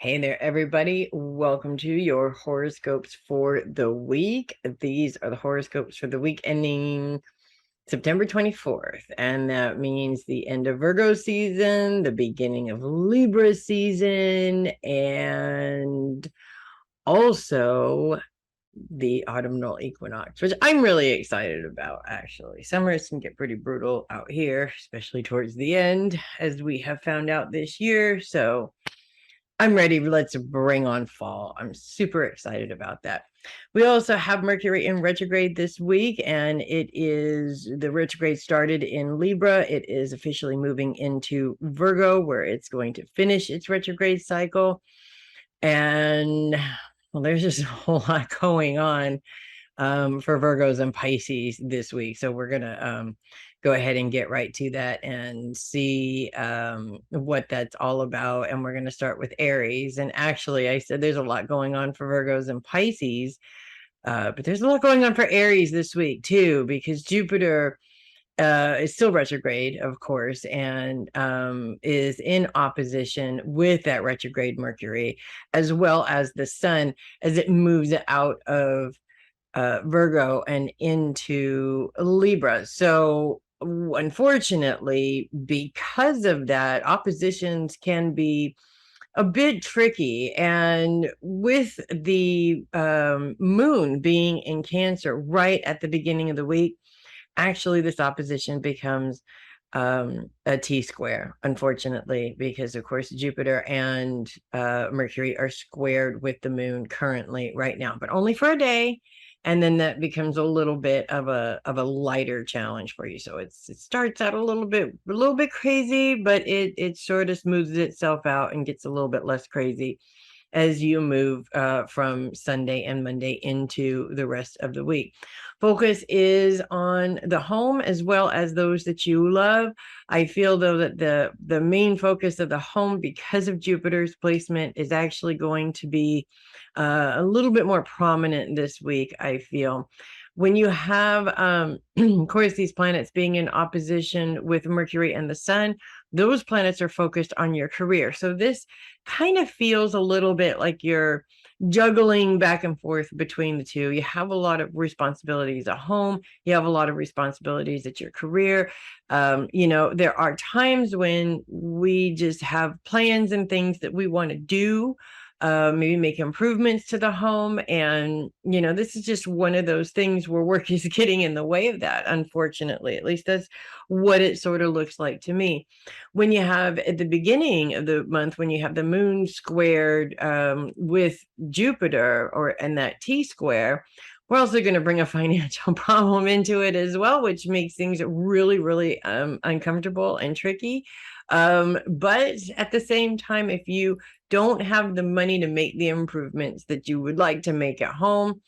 Hey there, everybody. Welcome to your horoscopes for the week. These are the horoscopes for the week ending September 24th. And that means the end of Virgo season, the beginning of Libra season, and also the autumnal equinox, which I'm really excited about, actually. Summers can get pretty brutal out here, especially towards the end, as we have found out this year. So I'm ready. Let's bring on fall. I'm super excited about that. We also have Mercury in retrograde this week, and the retrograde started in Libra. It is officially moving into Virgo, where it's going to finish its retrograde cycle. And well, there's just a whole lot going on for Virgos and Pisces this week. So we're going to go ahead and get right to that and see what that's all about. And we're going to start with Aries. And actually, I said there's a lot going on for Virgos and Pisces, but there's a lot going on for Aries this week too, because Jupiter is still retrograde, of course, and is in opposition with that retrograde Mercury, as well as the sun as it moves out of Virgo and into Libra. So unfortunately, because of that, oppositions can be a bit tricky. And with the moon being in Cancer right at the beginning of the week, actually this opposition becomes a T-square, unfortunately, because of course Jupiter and Mercury are squared with the moon currently right now, but only for a day. And then that becomes a little bit of a lighter challenge for you. So it starts out a little bit crazy, but it sort of smooths itself out and gets a little bit less crazy as you move from Sunday and Monday into the rest of the week. Focus is on the home as well as those that you love. I feel, though, that the main focus of the home, because of Jupiter's placement, is actually going to be a little bit more prominent this week, I feel. When you have, of course, these planets being in opposition with Mercury and the Sun, those planets are focused on your career. So this kind of feels a little bit like you're juggling back and forth between the two. You have a lot of responsibilities at home, you have a lot of responsibilities at your career. There are times when we just have plans and things that we want to do, maybe make improvements to the home. And, this is just one of those things where work is getting in the way of that, unfortunately. At least that's what it sort of looks like to me. When you have at the beginning of the month, when you have the moon squared with Jupiter and that T square, we're also going to bring a financial problem into it as well, which makes things really, really uncomfortable and tricky. But at the same time, if you don't have the money to make the improvements that you would like to make at home,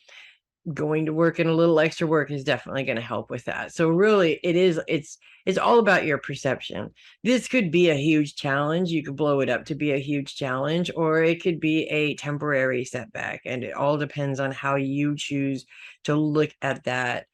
going to work and a little extra work is definitely going to help with that. So really it's all about your perception. This could be a huge challenge. You could blow it up to be a huge challenge, or it could be a temporary setback. And it all depends on how you choose to look at that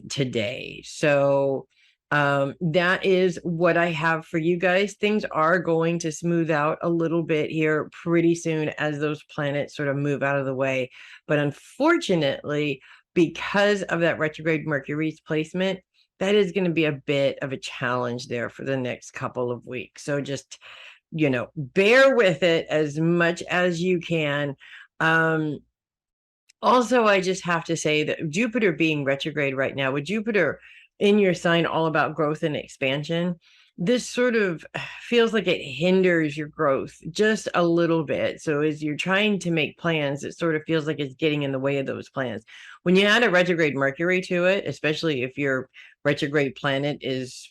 today. So that is what I have for you guys. Things are going to smooth out a little bit here pretty soon as those planets sort of move out of the way. But unfortunately, because of that retrograde Mercury's placement, that is going to be a bit of a challenge there for the next couple of weeks. So just, bear with it as much as you can. Also, I just have to say that Jupiter being retrograde right now, with Jupiter in your sign all about growth and expansion, this sort of feels like it hinders your growth just a little bit. So as you're trying to make plans, it sort of feels like it's getting in the way of those plans. When you add a retrograde Mercury to it, especially if your retrograde planet is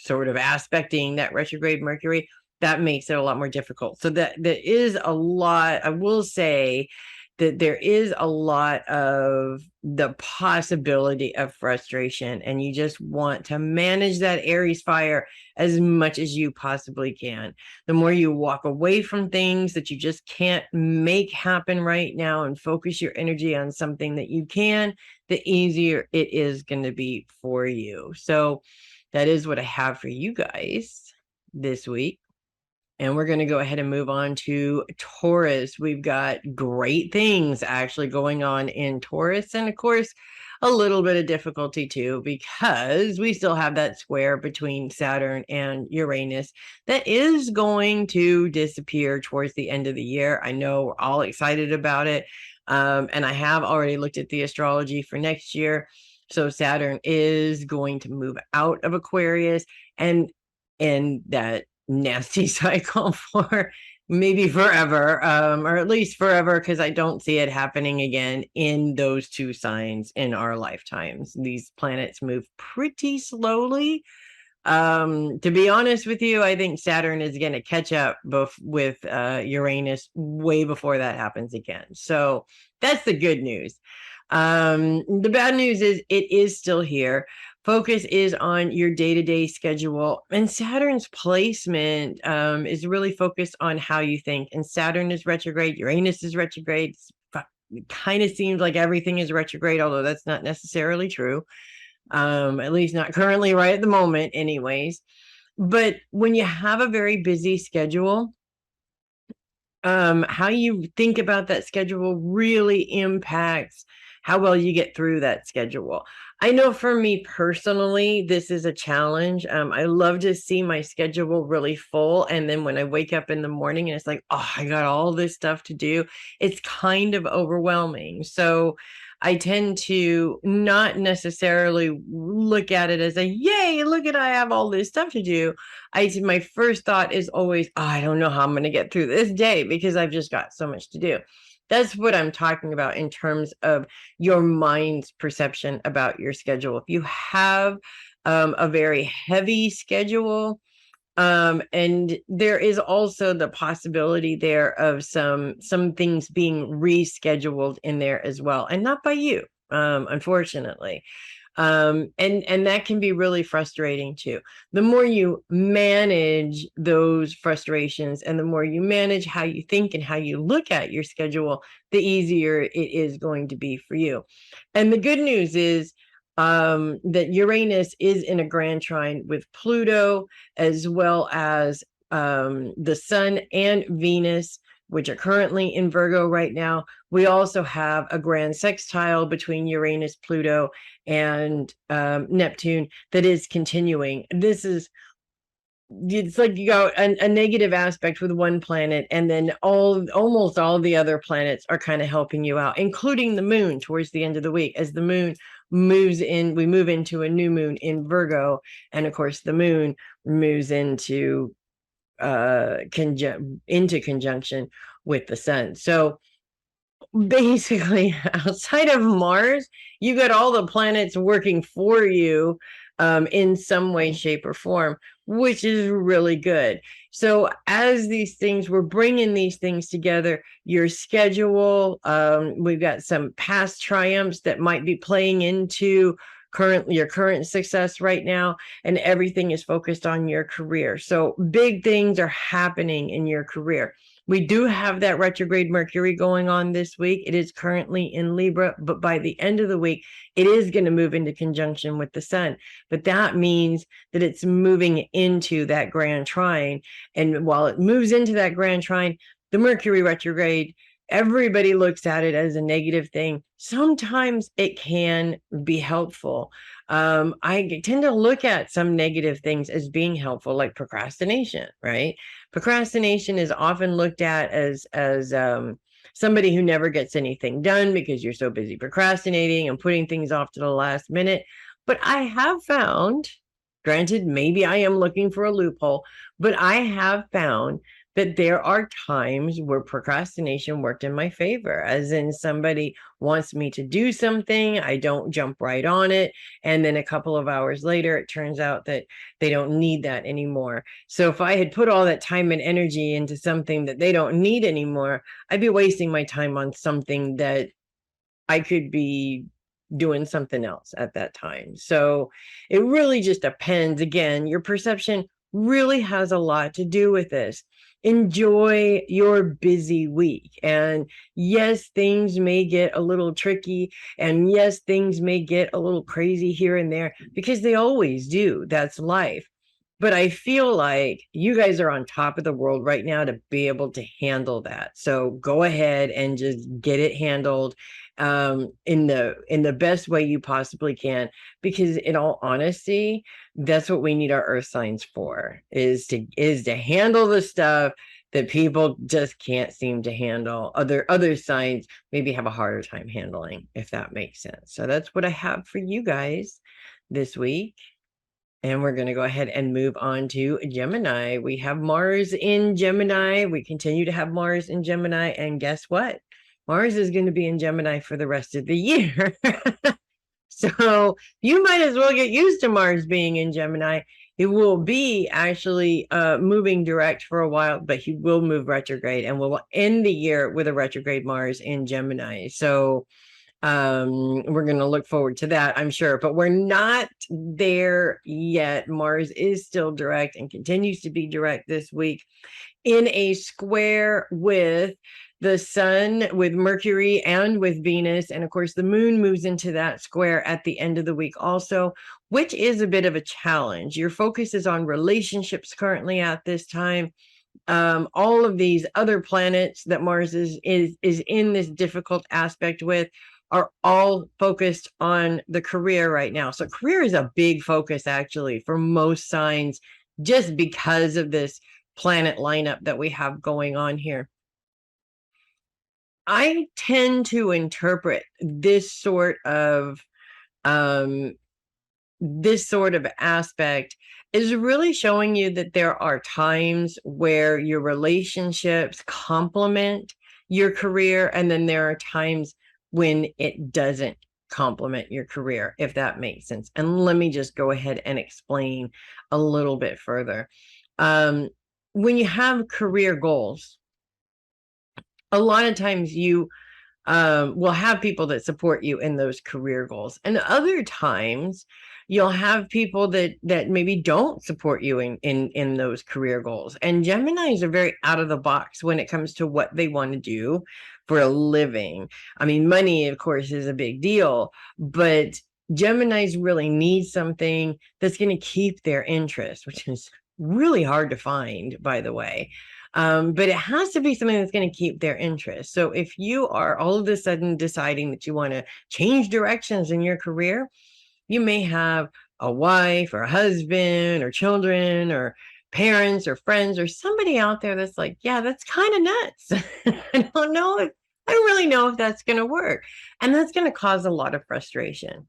sort of aspecting that retrograde Mercury, that makes it a lot more difficult. So that there is a lot, I will say, that there is a lot of the possibility of frustration, and you just want to manage that Aries fire as much as you possibly can. The more you walk away from things that you just can't make happen right now and focus your energy on something that you can, the easier it is going to be for you. So that is what I have for you guys this week. And we're going to go ahead and move on to Taurus. We've got great things actually going on in Taurus. And of course, a little bit of difficulty too, because we still have that square between Saturn and Uranus that is going to disappear towards the end of the year. I know we're all excited about it. And I have already looked at the astrology for next year. So Saturn is going to move out of Aquarius and that nasty cycle for maybe forever, or at least forever, because I don't see it happening again in those two signs in our lifetimes. These planets move pretty slowly. To be honest with you, I think Saturn is going to catch up with Uranus way before that happens again. So that's the good news. The bad news is it is still here. Focus is on your day-to-day schedule, and Saturn's placement is really focused on how you think. And Saturn is retrograde, Uranus is retrograde. It kind of seems like everything is retrograde, although that's not necessarily true. At least not currently right at the moment anyways. But when you have a very busy schedule, how you think about that schedule really impacts how well you get through that schedule. I know for me personally, this is a challenge. I love to see my schedule really full. And then when I wake up in the morning and it's like, oh, I got all this stuff to do, it's kind of overwhelming. So I tend to not necessarily look at it as a, yay, look at, I have all this stuff to do. My first thought is always, oh, I don't know how I'm going to get through this day because I've just got so much to do. That's what I'm talking about in terms of your mind's perception about your schedule. If you have a very heavy schedule, and there is also the possibility there of some things being rescheduled in there as well, and not by you, unfortunately. And that can be really frustrating too. The more you manage those frustrations and the more you manage how you think and how you look at your schedule, the easier it is going to be for you. And the good news is that Uranus is in a grand trine with Pluto, as well as the Sun and Venus, which are currently in Virgo right now. We also have a grand sextile between Uranus, Pluto, and Neptune that is continuing. It's like you got a negative aspect with one planet, and then almost all the other planets are kind of helping you out, including the moon towards the end of the week. As the moon moves in, we move into a new moon in Virgo, and of course the moon moves into conjunction with the sun. So basically, outside of Mars, you got all the planets working for you in some way, shape, or form, which is really good. So as we're bringing these things together, your schedule, we've got some past triumphs that might be playing into your current success right now, and everything is focused on your career. So big things are happening in your career. We do have that retrograde Mercury going on this week. It is currently in Libra, but by the end of the week, it is going to move into conjunction with the sun. But that means that it's moving into that grand trine. And while it moves into that grand trine, the Mercury retrograde, everybody looks at it as a negative thing. Sometimes it can be helpful. I tend to look at some negative things as being helpful, like procrastination, right? Procrastination is often looked at as somebody who never gets anything done because you're so busy procrastinating and putting things off to the last minute. But I have found, granted, maybe I am looking for a loophole, but I have found that there are times where procrastination worked in my favor, as in somebody wants me to do something, I don't jump right on it, and then a couple of hours later, it turns out that they don't need that anymore. So if I had put all that time and energy into something that they don't need anymore, I'd be wasting my time on something that I could be doing something else at that time. So it really just depends. Again, your perception really has a lot to do with this. Enjoy your busy week. And yes, things may get a little tricky. And yes, things may get a little crazy here and there, because they always do. That's life. But I feel like you guys are on top of the world right now to be able to handle that. So go ahead and just get it handled in the best way you possibly can, because in all honesty, that's what we need our earth signs for, is to handle the stuff that people just can't seem to handle. Other signs maybe have a harder time handling, if that makes sense. So that's what I have for you guys this week. And we're going to go ahead and move on to Gemini. We have Mars in Gemini. We continue to have Mars in Gemini. And guess what? Mars is going to be in Gemini for the rest of the year. So you might as well get used to Mars being in Gemini. It will be actually moving direct for a while, but he will move retrograde, and we'll end the year with a retrograde Mars in Gemini. So we're going to look forward to that, I'm sure, but we're not there yet. Mars is still direct and continues to be direct this week in a square with the sun, with Mercury, and with Venus. And of course, the moon moves into that square at the end of the week also, which is a bit of a challenge. Your focus is on relationships currently at this time. All of these other planets that Mars is in this difficult aspect with are all focused on the career right now. So career is a big focus actually for most signs, just because of this planet lineup that we have going on here. I tend to interpret this sort of aspect is really showing you that there are times where your relationships complement your career, and then there are times when it doesn't complement your career, if that makes sense. And let me just go ahead and explain a little bit further. When you have career goals, a lot of times you will have people that support you in those career goals, and other times you'll have people that maybe don't support you in those career goals. And Geminis are very out of the box when it comes to what they want to do for a living. I mean, money, of course, is a big deal, but Geminis really need something that's going to keep their interest, which is really hard to find, by the way. But it has to be something that's going to keep their interest. So if you are all of a sudden deciding that you want to change directions in your career, you may have a wife or a husband or children or parents or friends or somebody out there that's like, yeah, that's kind of nuts. I don't know if I don't really know if that's going to work. And that's going to cause a lot of frustration.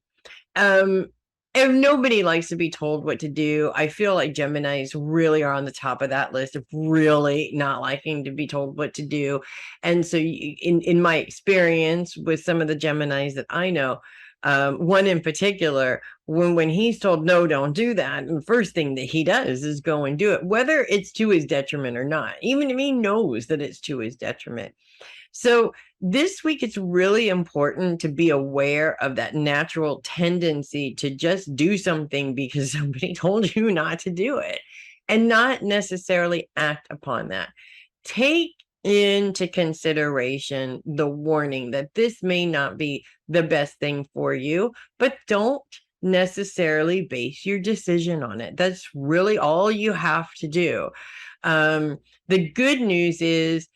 If nobody likes to be told what to do, I feel like Geminis really are on the top of that list of really not liking to be told what to do. And so in my experience with some of the Geminis that I know, one in particular, when he's told, no, don't do that, and the first thing that he does is go and do it, whether it's to his detriment or not, even if he knows that it's to his detriment. So this week, it's really important to be aware of that natural tendency to just do something because somebody told you not to do it, and not necessarily act upon that. Take into consideration the warning that this may not be the best thing for you, but don't necessarily base your decision on it. That's really all you have to do. The good news is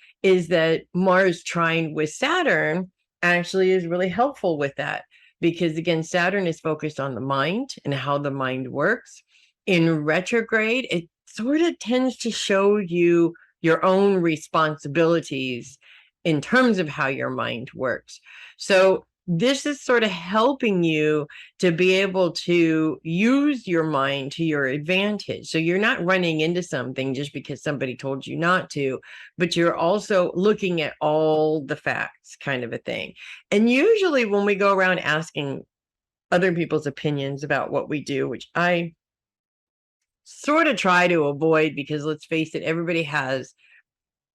that Mars trine with Saturn actually is really helpful with that, because again, Saturn is focused on the mind and how the mind works. In retrograde, it sort of tends to show you your own responsibilities in terms of how your mind works. So this is sort of helping you to be able to use your mind to your advantage. So you're not running into something just because somebody told you not to, but you're also looking at all the facts, kind of a thing. And usually when we go around asking other people's opinions about what we do, which I sort of try to avoid, because let's face it, everybody has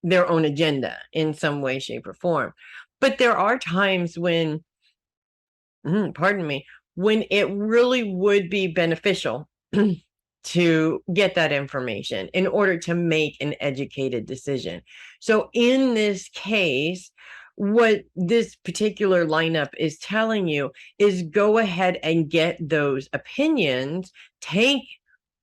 their own agenda in some way, shape, or form. But there are times when, pardon me, when it really would be beneficial to get that information in order to make an educated decision. So in this case, what this particular lineup is telling you is go ahead and get those opinions, take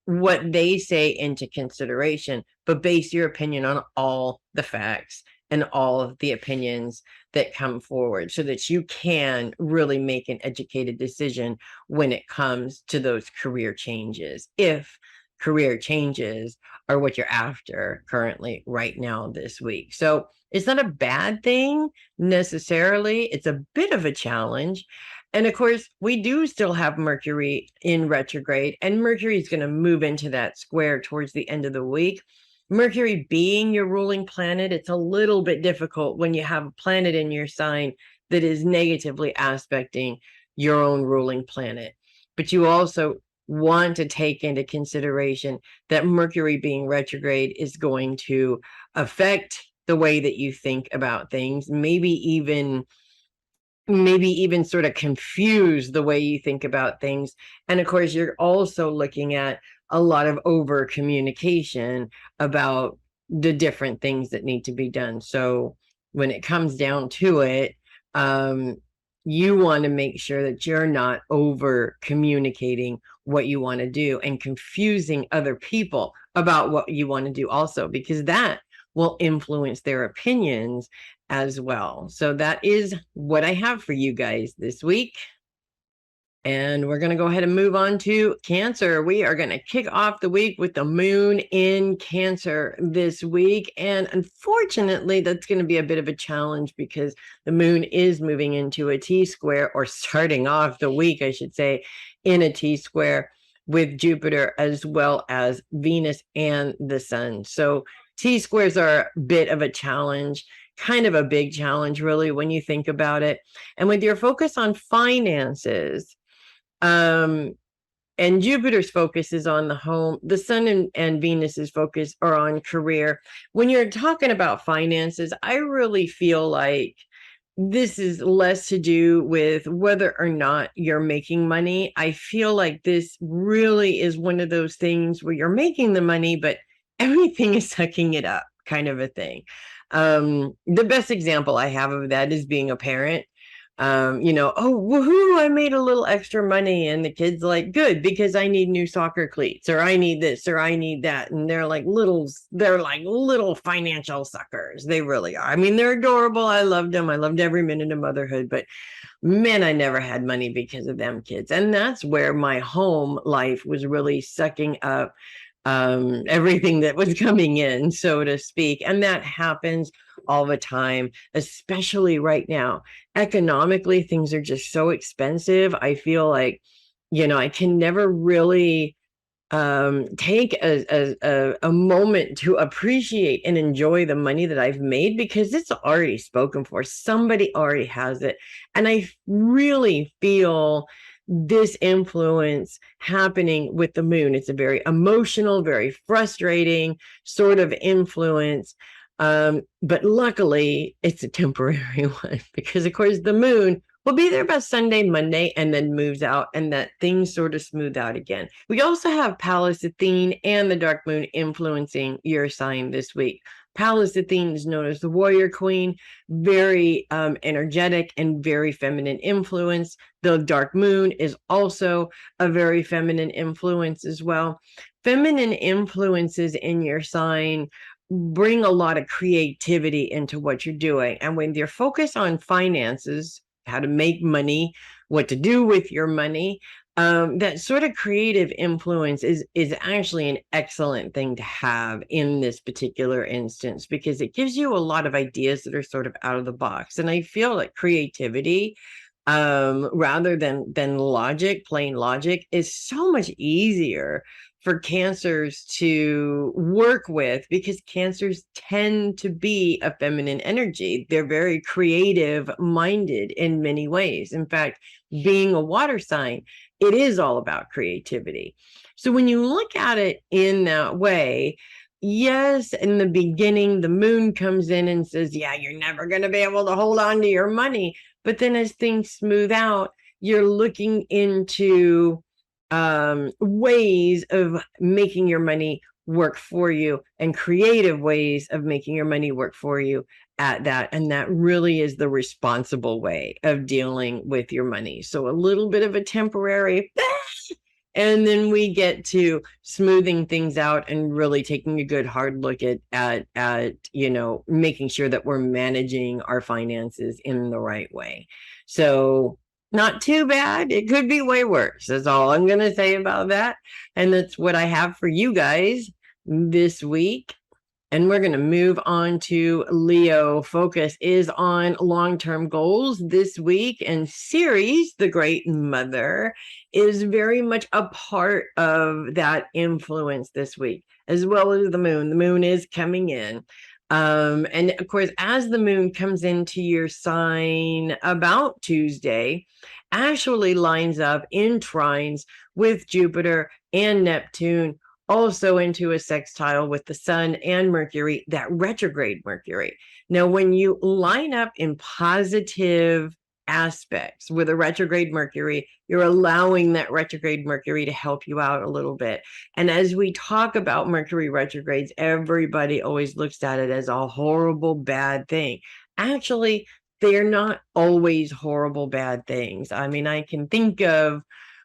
what they say into consideration, but base your opinion on all the facts and all of the opinions that come forward so that you can really make an educated decision when it comes to those career changes. If career changes are what you're after currently right now this week. So it's not a bad thing necessarily. It's a bit of a challenge. And of course, we do still have Mercury in retrograde, and Mercury is going to move into that square towards the end of the week. Mercury being your ruling planet, it's a little bit difficult when you have a planet in your sign that is negatively aspecting your own ruling planet. But you also want to take into consideration that Mercury being retrograde is going to affect the way that you think about things, maybe even sort of confuse the way you think about things. And of course, you're also looking at a lot of over communication about the different things that need to be done. So when it comes down to it, you want to make sure that you're not over communicating what you want to do and confusing other people about what you want to do also, because that will influence their opinions as well. So that is what I have for you guys this week. And we're going to go ahead and move on to Cancer. We are going to kick off the week with the moon in Cancer this week. And unfortunately, that's going to be a bit of a challenge because the moon is moving into a T-square, or starting off the week, I should say, in a T-square with Jupiter as well as Venus and the sun. So T-squares are a bit of a challenge, kind of a big challenge, really, when you think about it. And with your focus on finances, and Jupiter's focus is on the home, the sun and Venus's focus are on career. When you're talking about finances, I really feel like this is less to do with whether or not you're making money. I feel like this really is one of those things where you're making the money, but everything is sucking it up, kind of a thing. The best example I have of that is being a parent. Oh, woohoo, I made a little extra money. And the kid's like, good, because I need new soccer cleats, or I need this, or I need that. And they're like little financial suckers. They really are. I mean, they're adorable. I loved them. I loved every minute of motherhood, but man, I never had money because of them kids. And that's where my home life was really sucking up everything that was coming in, so to speak. And that happens all the time, especially right now. Economically, things are just so expensive. I feel like, I can never really take a moment to appreciate and enjoy the money that I've made, because it's already spoken for. Somebody already has it. And I really feel this influence happening with the moon. It's a very emotional, very frustrating sort of influence. But luckily it's a temporary one, because of course the moon will be there about Sunday, Monday, and then moves out, and that things sort of smooth out again. We also have Pallas Athene and the dark moon influencing your sign this week. Pallas Athene is known as the warrior queen, very energetic and very feminine influence. The dark moon is also a very feminine influence as well. Feminine influences in your sign bring a lot of creativity into what you're doing. And when you're focused on finances, how to make money, what to do with your money, that sort of creative influence is actually an excellent thing to have in this particular instance, because it gives you a lot of ideas that are sort of out of the box. And I feel like creativity, rather than plain logic, is so much easier for Cancers to work with, because Cancers tend to be a feminine energy. They're very creative minded in many ways. In fact, being a water sign, it is all about creativity. So when you look at it in that way, yes, in the beginning, the moon comes in and says, yeah, you're never going to be able to hold on to your money. But then as things smooth out, you're looking into ways of making your money work for you, and creative ways of making your money work for you at that. And that really is the responsible way of dealing with your money. So a little bit of a temporary And then we get to smoothing things out and really taking a good hard look at making sure that we're managing our finances in the right way. So not too bad. It could be way worse. That's all I'm going to say about that. And that's what I have for you guys this week. And we're going to move on to Leo. Focus is on long-term goals this week. And Ceres, the great mother, is very much a part of that influence this week, as well as the moon. The moon is coming in. And of course, as the moon comes into your sign about Tuesday, actually lines up in trines with Jupiter and Neptune, also into a sextile with the sun and Mercury, that retrograde Mercury. Now, when you line up in positive aspects with a retrograde Mercury, you're allowing that retrograde Mercury to help you out a little bit. And as we talk about Mercury retrogrades, everybody always looks at it as a horrible, bad thing. Actually, they're not always horrible, bad things. I mean, I can think of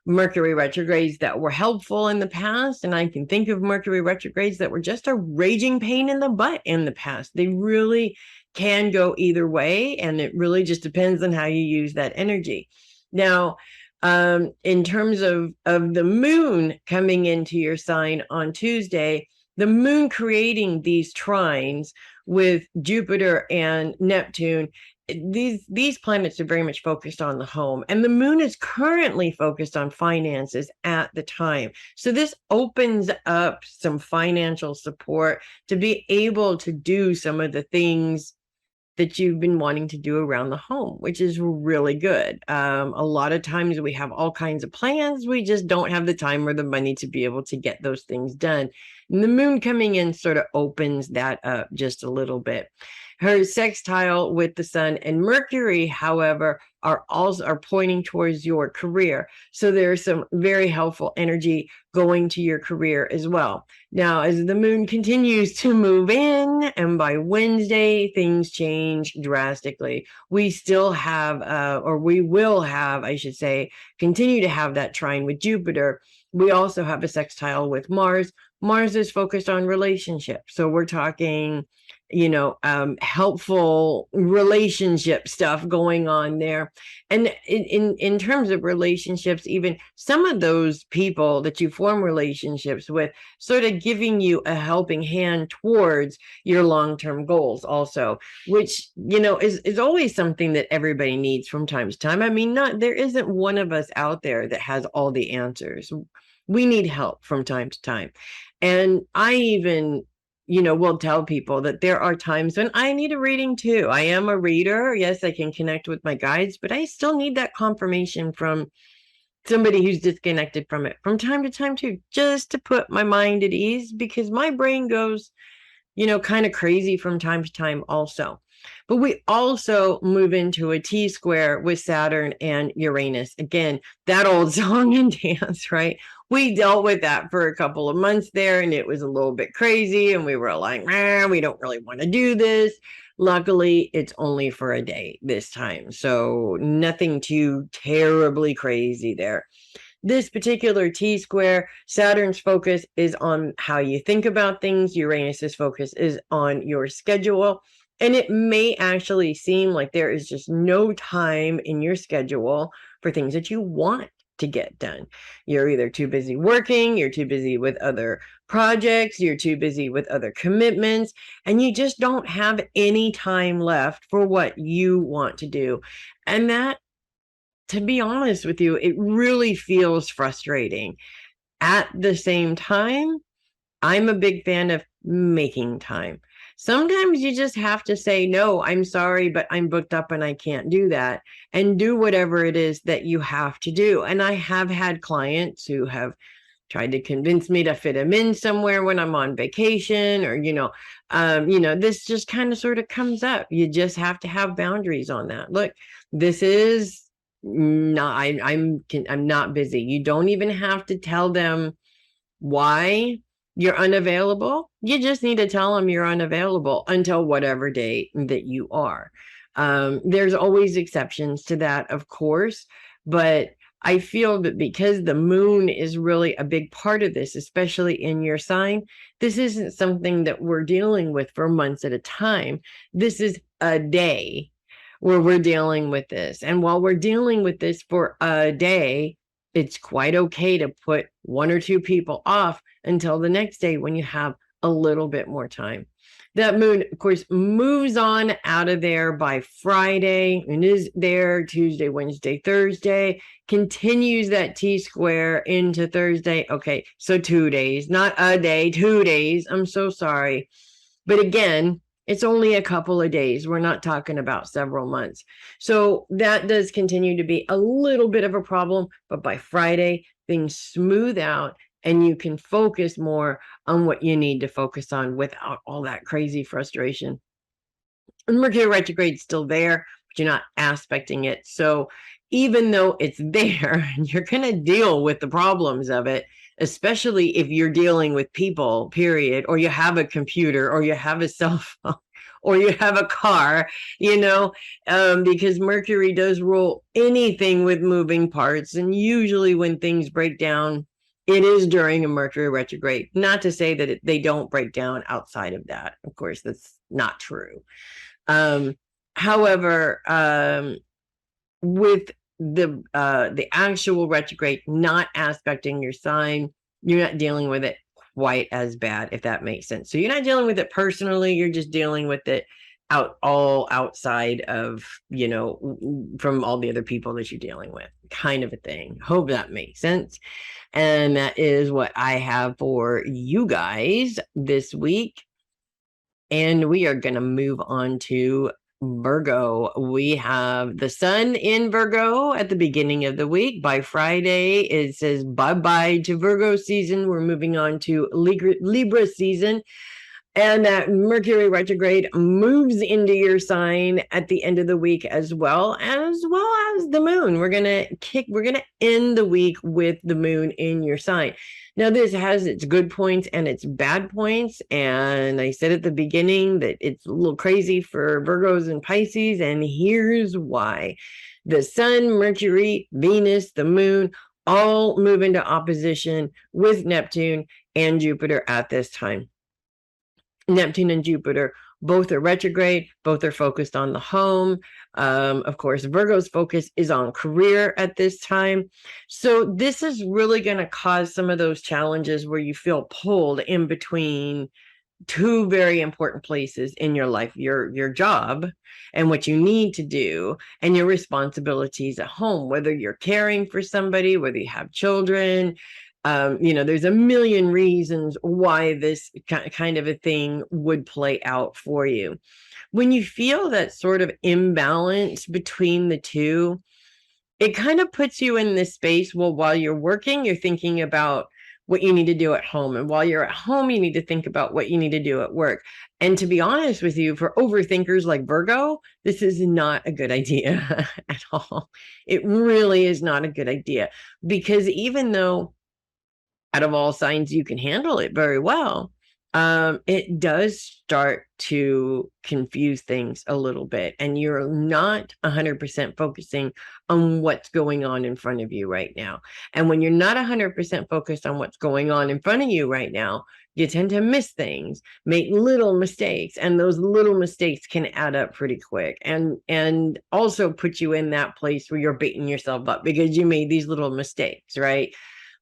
Mercury retrogrades that were helpful in the past, and I can think of Mercury retrogrades that were just a raging pain in the butt in the past. They really can go either way, and it really just depends on how you use that energy. Now, in terms of the moon coming into your sign on Tuesday, the moon creating these trines with Jupiter and Neptune, these planets are very much focused on the home, and the moon is currently focused on finances at the time. So this opens up some financial support to be able to do some of the things that you've been wanting to do around the home, which is really good. A lot of times we have all kinds of plans. We just don't have the time or the money to be able to get those things done. And the moon coming in sort of opens that up just a little bit. Her sextile with the sun and Mercury, however, are pointing towards your career. So there's some very helpful energy going to your career as well. Now, as the moon continues to move in, and by Wednesday, things change drastically. We still have, or we will have, I should say, continue to have that trine with Jupiter. We also have a sextile with Mars. Mars is focused on relationships. So we're talking, helpful relationship stuff going on there. And in terms of relationships, even some of those people that you form relationships with sort of giving you a helping hand towards your long-term goals also, which, is always something that everybody needs from time to time. I mean, there isn't one of us out there that has all the answers. We need help from time to time. And I even will tell people that there are times when I need a reading too. I am a reader. Yes, I can connect with my guides, but I still need that confirmation from somebody who's disconnected from it from time to time too, just to put my mind at ease, because my brain goes, kind of crazy from time to time also. But we also move into a T-square with Saturn and Uranus. Again, that old song and dance, right? We dealt with that for a couple of months there, and it was a little bit crazy, and we were like, we don't really want to do this. Luckily, it's only for a day this time, so nothing too terribly crazy there. This particular T-square, Saturn's focus is on how you think about things. Uranus's focus is on your schedule. And it may actually seem like there is just no time in your schedule for things that you want to get done. You're either too busy working, you're too busy with other projects, you're too busy with other commitments, and you just don't have any time left for what you want to do. And that, to be honest with you, it really feels frustrating. At the same time, I'm a big fan of making time. Sometimes you just have to say, no, I'm sorry, but I'm booked up and I can't do that, and do whatever it is that you have to do. And I have had clients who have tried to convince me to fit them in somewhere when I'm on vacation, or, this just kind of sort of comes up. You just have to have boundaries on that. Look, this is not, I'm not busy. You don't even have to tell them why you're unavailable. You just need to tell them you're unavailable until whatever date that you are. There's always exceptions to that, of course, but I feel that because the moon is really a big part of this, especially in your sign, this isn't something that we're dealing with for months at a time. This is a day where we're dealing with this. And while we're dealing with this for a day, it's quite okay to put one or two people off until the next day when you have a little bit more time. That moon, of course, moves on out of there by Friday and is there Tuesday, Wednesday, Thursday, continues that T-square into Thursday. Okay, so 2 days, not a day, 2 days. I'm so sorry. But again, it's only a couple of days. We're not talking about several months. So that does continue to be a little bit of a problem. But by Friday, things smooth out and you can focus more on what you need to focus on without all that crazy frustration. And Mercury retrograde is still there, but you're not aspecting it. So even though it's there, you're going to deal with the problems of it, especially if you're dealing with people, period, or you have a computer, or you have a cell phone, or you have a car, because Mercury does rule anything with moving parts. And usually when things break down, it is during a Mercury retrograde. Not to say that they don't break down outside of that. Of course, that's not true. However, with the actual retrograde not aspecting your sign, you're not dealing with it quite as bad, if that makes sense. So you're not dealing with it personally, you're just dealing with it outside of, from all the other people that you're dealing with, kind of a thing. Hope that makes sense. And that is what I have for you guys this week. And we are going to move on to Virgo. We have the sun in Virgo at the beginning of the week. By Friday, it says bye-bye to Virgo season. We're moving on to Libra season. And that Mercury retrograde moves into your sign at the end of the week as well as the moon. We're going to end the week with the moon in your sign. Now, this has its good points and its bad points. And I said at the beginning that it's a little crazy for Virgos and Pisces. And here's why. The sun, Mercury, Venus, the moon, all move into opposition with Neptune and Jupiter at this time. Neptune and Jupiter, both are retrograde, both are focused on the home. Of course, Virgo's focus is on career at this time. So this is really going to cause some of those challenges where you feel pulled in between two very important places in your life, your job and what you need to do, and your responsibilities at home, whether you're caring for somebody, whether you have children. There's a million reasons why this kind of a thing would play out for you. When you feel that sort of imbalance between the two, it kind of puts you in this space. Well, while you're working, you're thinking about what you need to do at home. And while you're at home, you need to think about what you need to do at work. And to be honest with you, for overthinkers like Virgo, this is not a good idea at all. It really is not a good idea, because even though out of all signs you can handle it very well, it does start to confuse things a little bit, and you're not 100% focusing on what's going on in front of you right now. And when you're not 100% focused on what's going on in front of you right now, you tend to miss things, make little mistakes, and those little mistakes can add up pretty quick, and also put you in that place where you're beating yourself up because you made these little mistakes, right?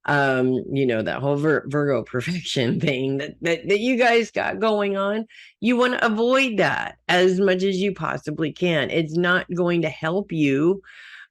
That whole Virgo perfection thing that you guys got going on. You want to avoid that as much as you possibly can. It's not going to help you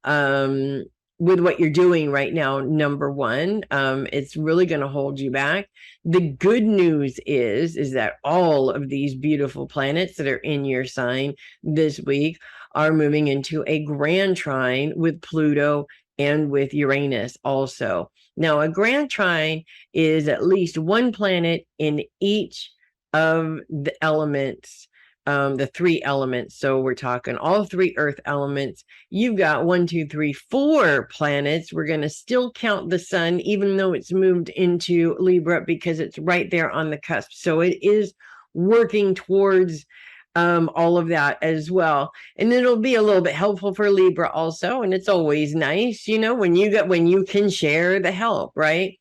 with what you're doing right now. Number one, it's really going to hold you back. The good news is that all of these beautiful planets that are in your sign this week are moving into a grand trine with Pluto and with Uranus also. Now, a grand trine is at least one planet in each of the elements, the three elements. So we're talking all three earth elements. You've got 1, 2, 3, 4 planets. We're going to still count the sun, even though it's moved into Libra, because it's right there on the cusp. So it is working towards all of that as well. And it'll be a little bit helpful for Libra also. And it's always nice, you know, when you can share the help, right?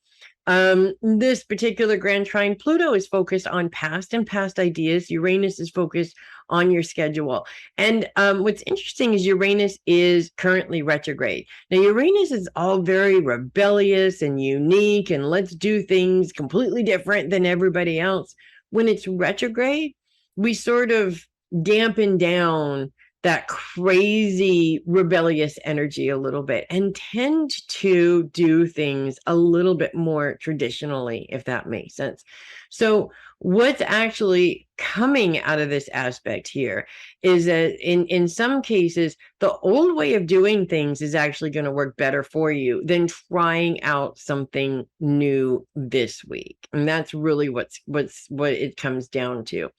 This particular grand trine, Pluto is focused on past and past ideas. Uranus is focused on your schedule. And what's interesting is Uranus is currently retrograde. Now, Uranus is all very rebellious and unique, and let's do things completely different than everybody else. When it's retrograde, we sort of dampen down that crazy rebellious energy a little bit and tend to do things a little bit more traditionally, if that makes sense. So what's actually coming out of this aspect here is that in some cases, the old way of doing things is actually going to work better for you than trying out something new this week. And that's really what it comes down to.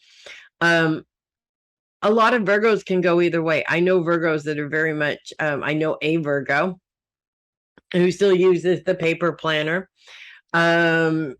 A lot of Virgos can go either way. I know Virgos that are very much, I know a Virgo who still uses the paper planner,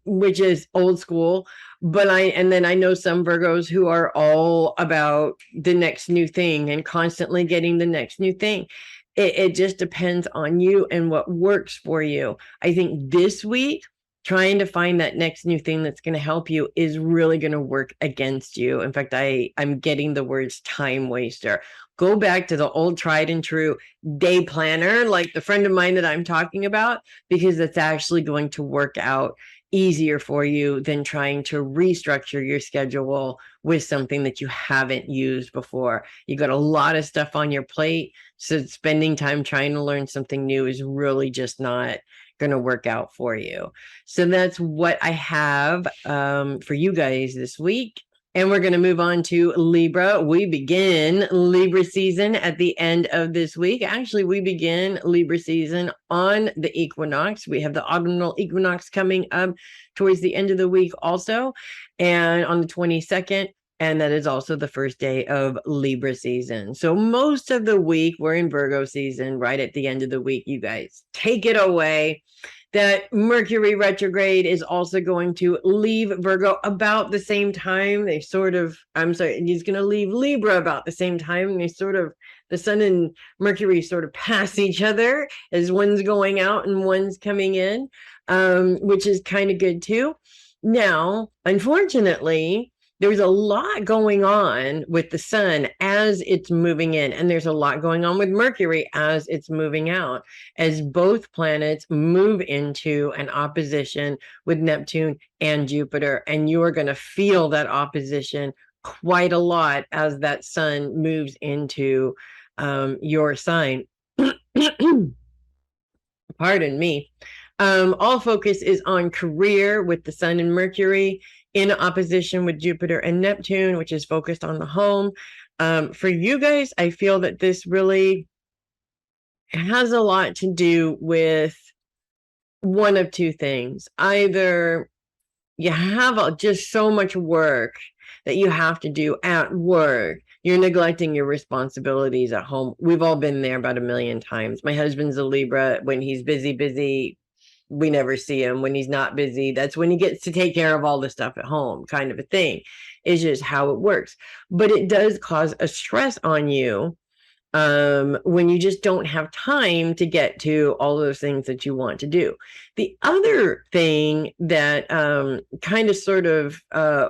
which is old school. But then I know some Virgos who are all about the next new thing and constantly getting the next new thing. It just depends on you and what works for you. I think this week, trying to find that next new thing that's going to help you is really going to work against you. In fact, I'm getting the words time waster. Go back to the old tried and true day planner, like the friend of mine that I'm talking about, because that's actually going to work out easier for you than trying to restructure your schedule with something that you haven't used before. You got a lot of stuff on your plate, so spending time trying to learn something new is really just not going to work out for you. So that's what I have for you guys this week. And we're going to move on to Libra. We begin Libra season at the end of this week. Actually, we begin Libra season on the equinox. We have the autumnal equinox coming up towards the end of the week also, and on the 22nd. And that is also the first day of Libra season. So most of the week, we're in Virgo season. Right at the end of the week, you guys, take it away. That Mercury retrograde is also going to leave Virgo about the same time. He's going to leave Libra about the same time. And the Sun and Mercury sort of pass each other as one's going out and one's coming in, which is kind of good too. Now, unfortunately, there's a lot going on with the Sun as it's moving in, and there's a lot going on with Mercury as it's moving out, as both planets move into an opposition with Neptune and Jupiter, and you're going to feel that opposition quite a lot as that Sun moves into your sign. Pardon me. All focus is on career with the Sun and Mercury in opposition with Jupiter and Neptune, which is focused on the home. For you guys, I feel that this really has a lot to do with one of two things. Either you have just so much work that you have to do at work. You're neglecting your responsibilities at home. We've all been there about a million times. My husband's a Libra. When he's busy, we never see him. When he's not busy, that's when he gets to take care of all the stuff at home, kind of a thing. It's just how it works. But it does cause a stress on you when you just don't have time to get to all those things that you want to do. The other thing that kind of sort of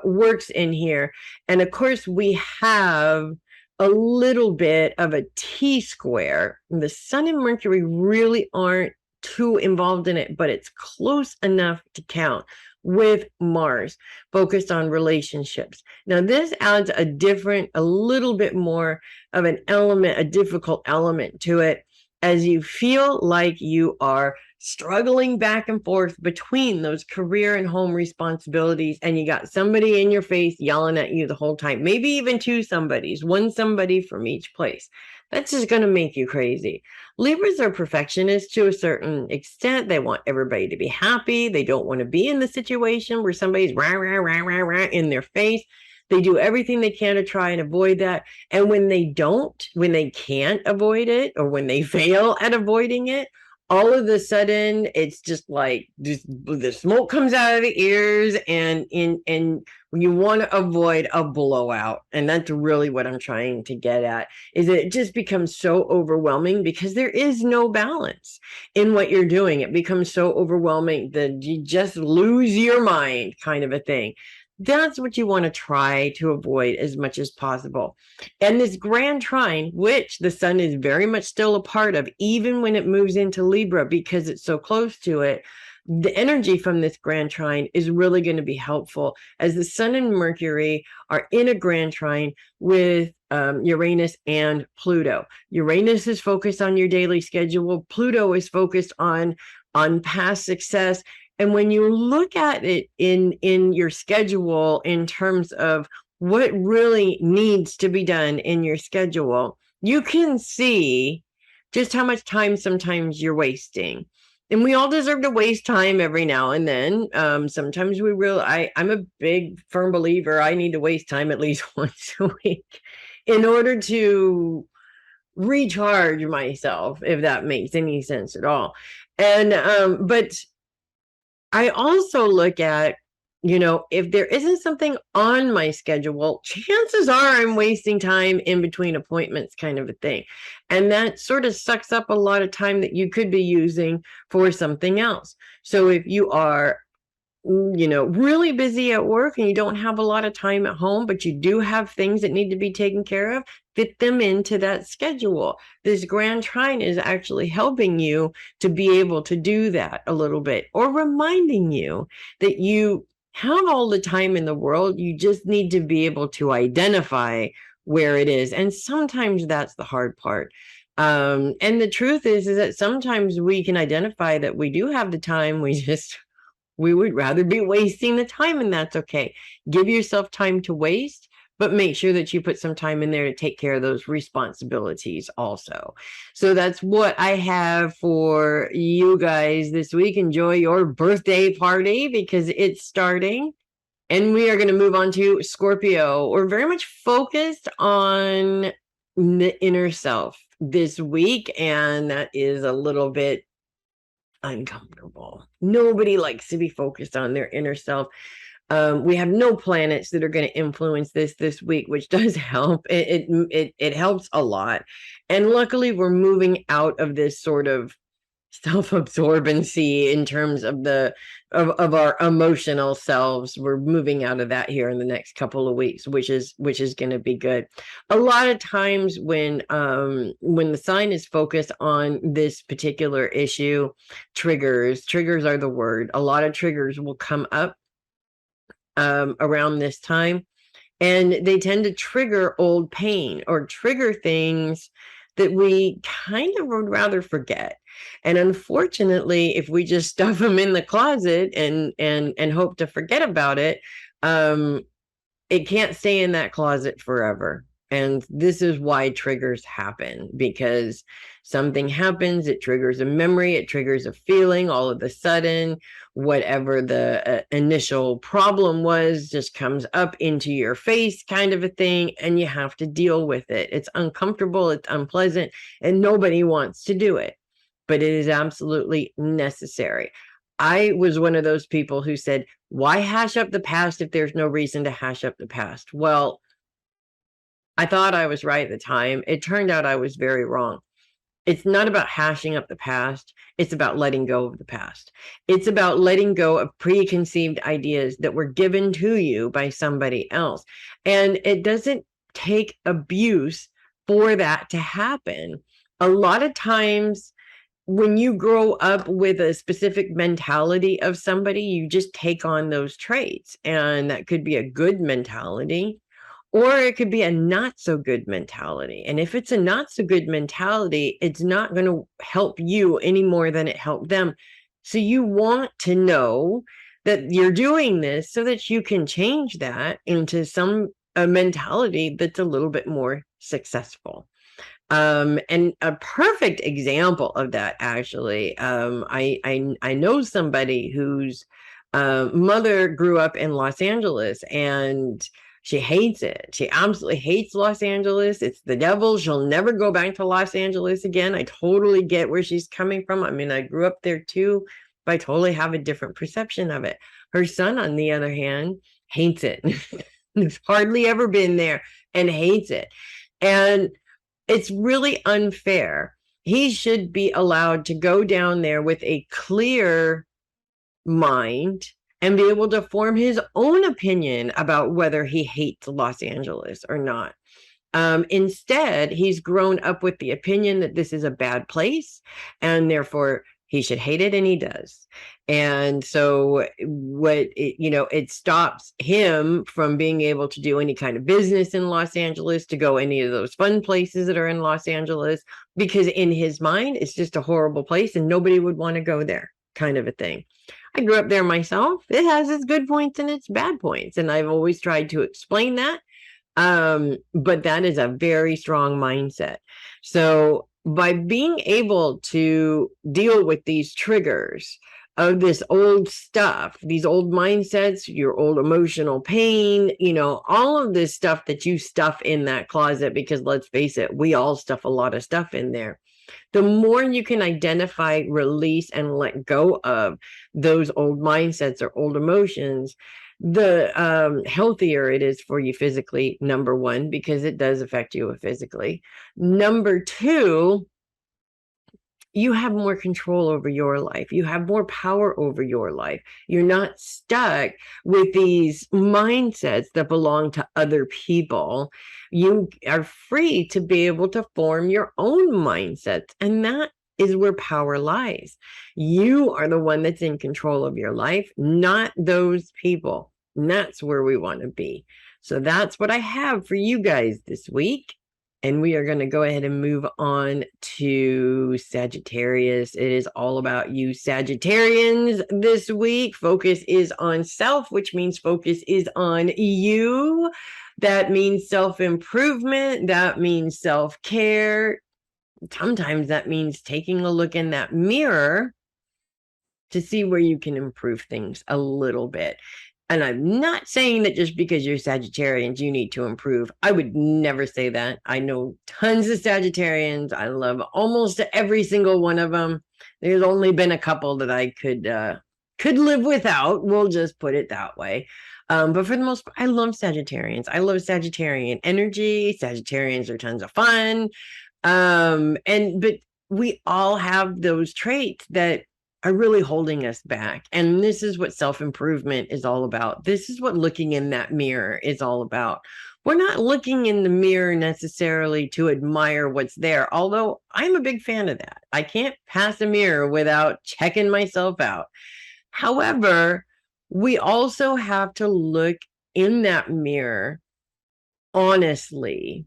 works in here, and of course we have a little bit of a T-square. The Sun and Mercury really aren't too involved in it, but it's close enough to count, with Mars focused on relationships. Now, this adds a little bit more of an element, a difficult element to it, as you feel like you are struggling back and forth between those career and home responsibilities, and you got somebody in your face yelling at you the whole time, maybe even two somebodies, one somebody from each place. That's just going to make you crazy. Libras are perfectionists to a certain extent. They want everybody to be happy. They don't want to be in the situation where somebody's rah, rah, rah, rah, rah in their face. They do everything they can to try and avoid that. And when they can't avoid it, or when they fail at avoiding it, all of a sudden it's just like the smoke comes out of the ears, and you want to avoid a blowout. And that's really what I'm trying to get at, is that it just becomes so overwhelming because there is no balance in what you're doing. It becomes so overwhelming that you just lose your mind, kind of a thing. That's what you want to try to avoid as much as possible. And this grand trine, which the sun is very much still a part of, even when it moves into Libra, because it's so close to it, the energy from this grand trine is really going to be helpful, as the sun and Mercury are in a grand trine with Uranus and Pluto. Uranus is focused on your daily schedule. Pluto is focused on past success. And when you look at it in your schedule in terms of what really needs to be done in your schedule, you can see just how much time sometimes you're wasting. And we all deserve to waste time every now and then. Sometimes we really, I'm a big firm believer, I need to waste time at least once a week in order to recharge myself, if that makes any sense at all. And but I also look at, if there isn't something on my schedule, chances are I'm wasting time in between appointments, kind of a thing. And that sort of sucks up a lot of time that you could be using for something else. So if you are, really busy at work and you don't have a lot of time at home, but you do have things that need to be taken care of, fit them into that schedule. This grand trine is actually helping you to be able to do that a little bit, or reminding you that you have all the time in the world. You just need to be able to identify where it is. And sometimes that's the hard part. And the truth is that sometimes we can identify that we do have the time. We would rather be wasting the time, and that's okay. Give yourself time to waste, but make sure that you put some time in there to take care of those responsibilities also. So that's what I have for you guys this week. Enjoy your birthday party because it's starting. And we are going to move on to Scorpio. We're very much focused on the inner self this week, and that is a little bit uncomfortable. Nobody likes to be focused on their inner self. We have no planets that are going to influence this week, which does help. It helps a lot. And luckily, we're moving out of this sort of self-absorbency in terms of of our emotional selves. We're moving out of that here in the next couple of weeks, which is going to be good. A lot of times when the sign is focused on this particular issue, triggers are the word. A lot of triggers will come up around this time, and they tend to trigger old pain or trigger things that we kind of would rather forget. And unfortunately, if we just stuff them in the closet and hope to forget about it, it can't stay in that closet forever. And this is why triggers happen, because something happens, it triggers a memory, it triggers a feeling. All of a sudden, whatever the initial problem was just comes up into your face, kind of a thing, and you have to deal with it. It's uncomfortable, it's unpleasant, and nobody wants to do it, but it is absolutely necessary. I was one of those people who said, why hash up the past if there's no reason to hash up the past? Well, I thought I was right at the time. It turned out I was very wrong. It's not about hashing up the past. It's about letting go of the past. It's about letting go of preconceived ideas that were given to you by somebody else. And it doesn't take abuse for that to happen. A lot of times, when you grow up with a specific mentality of somebody, you just take on those traits. And that could be a good mentality, or it could be a not so good mentality. And if it's a not so good mentality, it's not going to help you any more than it helped them. So you want to know that you're doing this so that you can change that into a mentality that's a little bit more successful. And a perfect example of that, actually, I know somebody whose mother grew up in Los Angeles, and She hates it. She absolutely hates Los Angeles. It's the devil. She'll never go back to Los Angeles again. I totally get where she's coming from. I mean, I grew up there too, but I totally have a different perception of it. Her son, on the other hand, hates it. He's hardly ever been there and hates it. And it's really unfair. He should be allowed to go down there with a clear mind and be able to form his own opinion about whether he hates Los Angeles or not. Instead, he's grown up with the opinion that this is a bad place and therefore he should hate it, and he does. And so it stops him from being able to do any kind of business in Los Angeles, to go any of those fun places that are in Los Angeles, because in his mind, it's just a horrible place and nobody would want to go there, kind of a thing. I grew up there myself. It has its good points and its bad points, and I've always tried to explain that. But that is a very strong mindset. So by being able to deal with these triggers of this old stuff, these old mindsets, your old emotional pain, all of this stuff that you stuff in that closet, because let's face it, we all stuff a lot of stuff in there. The more you can identify, release, and let go of those old mindsets or old emotions, the healthier it is for you physically, number one, because it does affect you physically. Number two, you have more control over your life. You have more power over your life. You're not stuck with these mindsets that belong to other people. You are free to be able to form your own mindsets. And that is where power lies. You are the one that's in control of your life, not those people. And that's where we want to be. So that's what I have for you guys this week. And we are going to go ahead and move on to Sagittarius. It is all about you Sagittarians this week. Focus is on self, which means focus is on you. That means self-improvement. That means self-care. Sometimes that means taking a look in that mirror to see where you can improve things a little bit. And I'm not saying that just because you're Sagittarians, you need to improve. I would never say that. I know tons of Sagittarians. I love almost every single one of them. There's only been a couple that I could live without. We'll just put it that way. But for the most part, I love Sagittarians. I love Sagittarian energy. Sagittarians are tons of fun. But we all have those traits that are really holding us back. And this is what self-improvement is all about. This is what looking in that mirror is all about. We're not looking in the mirror necessarily to admire what's there, although I'm a big fan of that. I can't pass a mirror without checking myself out. However, we also have to look in that mirror honestly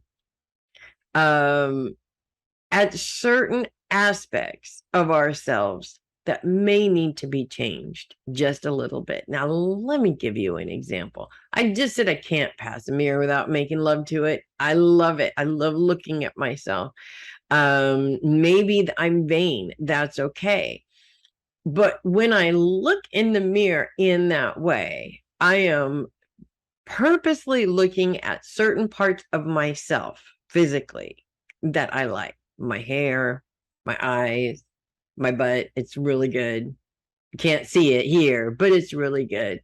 at certain aspects of ourselves that may need to be changed just a little bit. Now, let me give you an example. I just said I can't pass a mirror without making love to it. I love it. I love looking at myself. Maybe I'm vain. That's okay. But when I look in the mirror in that way, I am purposely looking at certain parts of myself physically that I like. My hair, my eyes, my butt. It's really good. You can't see it here, but it's really good.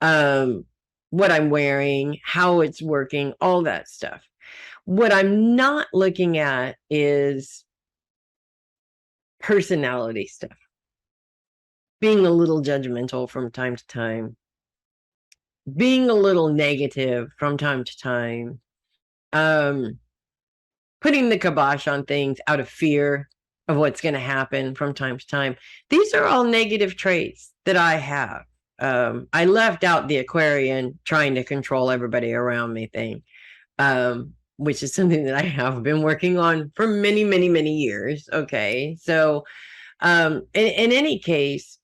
What I'm wearing, how it's working, all that stuff. What I'm not looking at is personality stuff. Being a little judgmental from time to time. Being a little negative from time to time. Putting the kibosh on things out of fear of what's going to happen from time to time. These are all negative traits that I have. I left out the Aquarian trying to control everybody around me thing, which is something that I have been working on for many, many, many years. Okay. So in any case,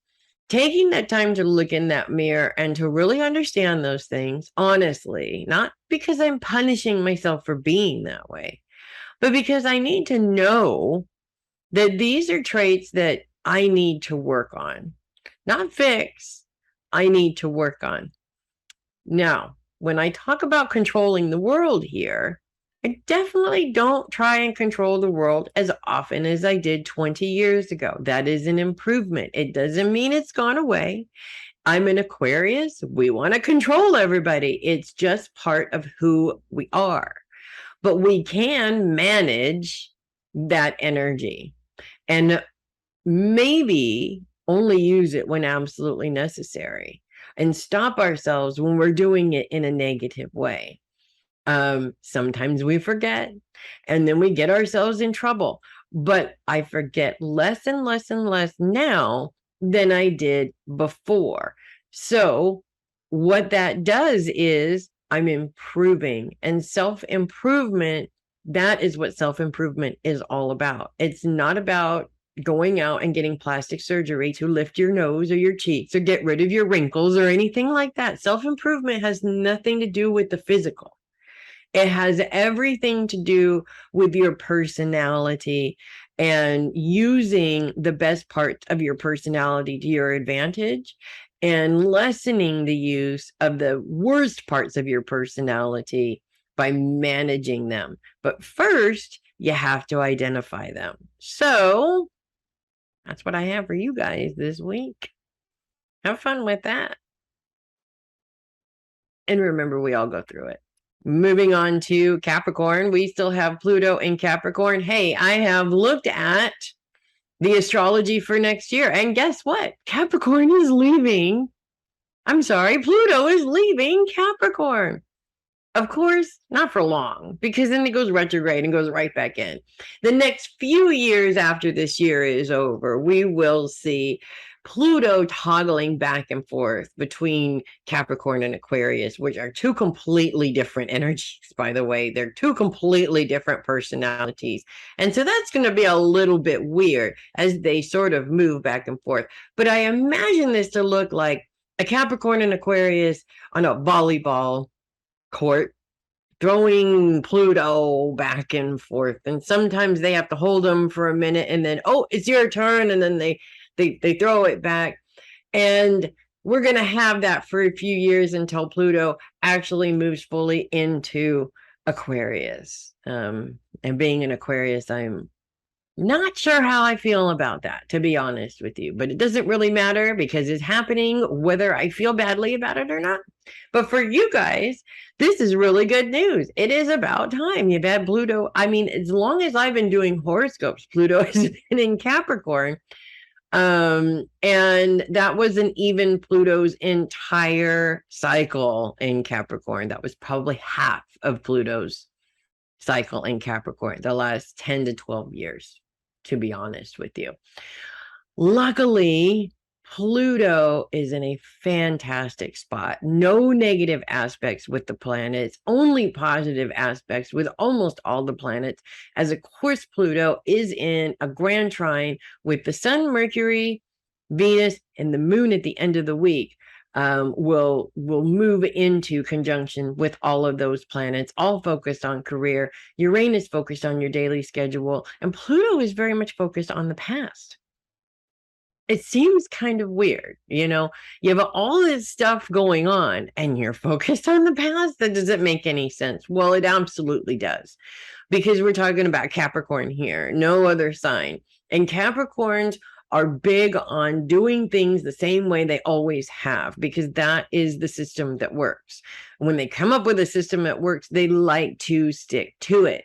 taking that time to look in that mirror and to really understand those things, honestly, not because I'm punishing myself for being that way, but because I need to know that these are traits that I need to work on, not fix. I need to work on. Now, when I talk about controlling the world here, I definitely don't try and control the world as often as I did 20 years ago. That is an improvement. It doesn't mean it's gone away. I'm an Aquarius. We want to control everybody. It's just part of who we are. But we can manage that energy and maybe only use it when absolutely necessary and stop ourselves when we're doing it in a negative way. Sometimes we forget and then we get ourselves in trouble, but I forget less and less and less now than I did before. So what that does is I'm improving, and self-improvement, that is what self-improvement is all about. It's not about going out and getting plastic surgery to lift your nose or your cheeks or get rid of your wrinkles or anything like that. Self-improvement has nothing to do with the physical. It has everything to do with your personality and using the best parts of your personality to your advantage and lessening the use of the worst parts of your personality by managing them. But first, you have to identify them. So that's what I have for you guys this week. Have fun with that. And remember, we all go through it. Moving on to Capricorn, we still have Pluto in Capricorn. Hey, I have looked at the astrology for next year, and guess what? Capricorn is leaving. I'm sorry, Pluto is leaving Capricorn. Of course, not for long, because then it goes retrograde and goes right back in. The next few years after this year is over, we will see Pluto toggling back and forth between Capricorn and Aquarius, which are two completely different energies, by the way. They're two completely different personalities. And so that's going to be a little bit weird as they sort of move back and forth. But I imagine this to look like a Capricorn and Aquarius on a volleyball court, throwing Pluto back and forth. And sometimes they have to hold them for a minute and then, oh, it's your turn. And then they throw it back. And we're going to have that for a few years until Pluto actually moves fully into Aquarius. And being an Aquarius, I'm not sure how I feel about that, to be honest with you, but it doesn't really matter because it's happening whether I feel badly about it or not. But for you guys, this is really good news. It is about time. You've had Pluto. I mean, as long as I've been doing horoscopes, Pluto has been in Capricorn. And that wasn't even Pluto's entire cycle in Capricorn. That was probably half of Pluto's cycle in Capricorn, the last 10 to 12 years, to be honest with you. Luckily, Pluto is in a fantastic spot. No negative aspects with the planets, only positive aspects with almost all the planets, as of course Pluto is in a grand trine with the Sun, Mercury, Venus, and the Moon at the end of the week. Will move into conjunction with all of those planets, all focused on career. Uranus focused on your daily schedule, and Pluto is very much focused on the past. It seems kind of weird, you know, you have all this stuff going on and you're focused on the past. That doesn't make any sense. Well, it absolutely does, because we're talking about Capricorn here, no other sign. And Capricorns are big on doing things the same way they always have, because that is the system that works. When they come up with a system that works, they like to stick to it.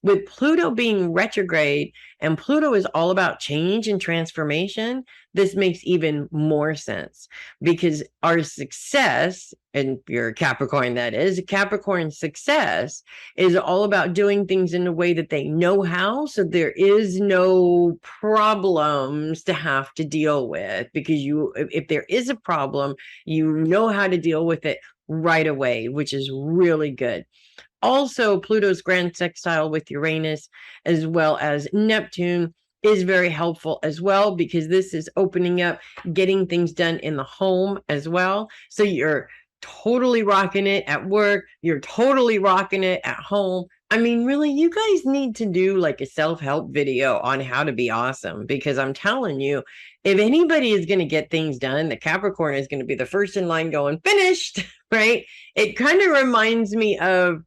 With Pluto being retrograde, and Pluto is all about change and transformation, this makes even more sense, because our success, and you're a Capricorn, that is, Capricorn success is all about doing things in a way that they know how, so there is no problems to have to deal with, because if there is a problem, you know how to deal with it right away, which is really good. Also, Pluto's grand sextile with Uranus as well as Neptune is very helpful as well, because this is opening up, getting things done in the home as well. So you're totally rocking it at work. You're totally rocking it at home. I mean, really, you guys need to do like a self-help video on how to be awesome, because I'm telling you, if anybody is going to get things done, the Capricorn is going to be the first in line going, finished, right? It kind of reminds me of